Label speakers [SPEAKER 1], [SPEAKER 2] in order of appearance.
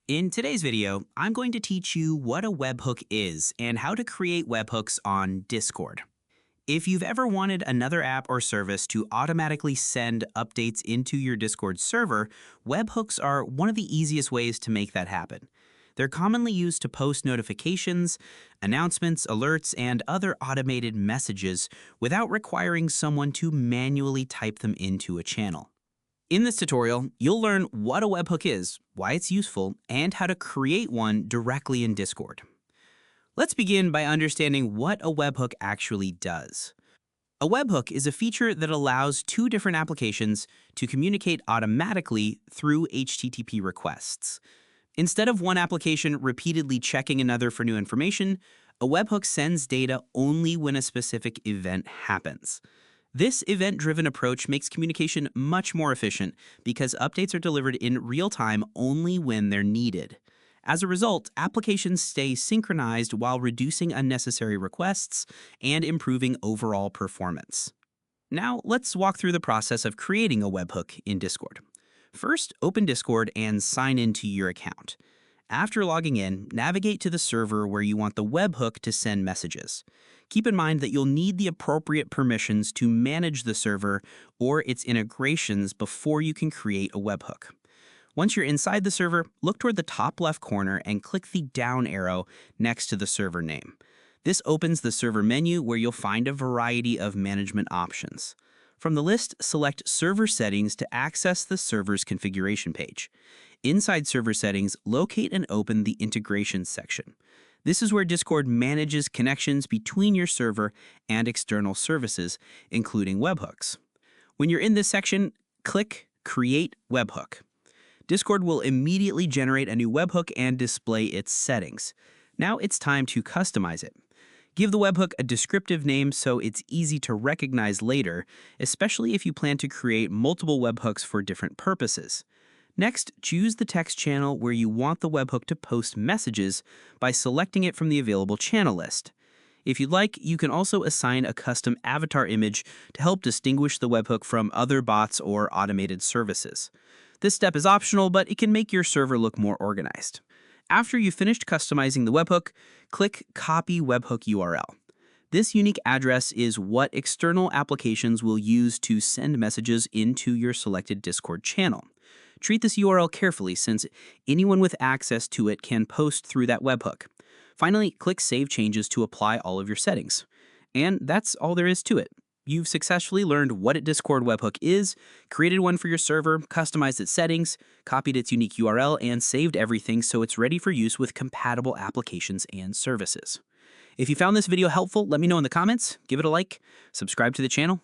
[SPEAKER 1] In today's video, I'm going to teach you what a webhook is and how to create webhooks on Discord. If you've ever wanted another app or service to automatically send updates into your Discord server, webhooks are one of the easiest ways to make that happen. They're commonly used to post notifications, announcements, alerts, and other automated messages without requiring someone to manually type them into a channel. In this tutorial, you'll learn what a webhook is, why it's useful, and how to create one directly in Discord. Let's begin by understanding what a webhook actually does. A webhook is a feature that allows two different applications to communicate automatically through HTTP requests. Instead of one application repeatedly checking another for new information, a webhook sends data only when a specific event happens. This event-driven approach makes communication much more efficient because updates are delivered in real time only when they're needed. As a result, applications stay synchronized while reducing unnecessary requests and improving overall performance. Now, let's walk through the process of creating a webhook in Discord. First, open Discord and sign into your account. After logging in, navigate to the server where you want the webhook to send messages. Keep in mind that you'll need the appropriate permissions to manage the server or its integrations before you can create a webhook. Once you're inside the server, look toward the top left corner and click the down arrow next to the server name. This opens the server menu where you'll find a variety of management options. From the list, select Server Settings to access the server's configuration page. Inside Server Settings, locate and open the Integrations section. This is where Discord manages connections between your server and external services, including webhooks. When you're in this section, click Create Webhook. Discord will immediately generate a new webhook and display its settings. Now it's time to customize it. Give the webhook a descriptive name so it's easy to recognize later, especially if you plan to create multiple webhooks for different purposes. Next, choose the text channel where you want the webhook to post messages by selecting it from the available channel list. If you'd like, you can also assign a custom avatar image to help distinguish the webhook from other bots or automated services. This step is optional, but it can make your server look more organized. After you've finished customizing the webhook, click Copy Webhook URL. This unique address is what external applications will use to send messages into your selected Discord channel. Treat this URL carefully since anyone with access to it can post through that webhook. Finally, click Save Changes to apply all of your settings. And that's all there is to it. You've successfully learned what a Discord webhook is, created one for your server, customized its settings, copied its unique URL, and saved everything so it's ready for use with compatible applications and services. If you found this video helpful, let me know in the comments, give it a like, subscribe to the channel,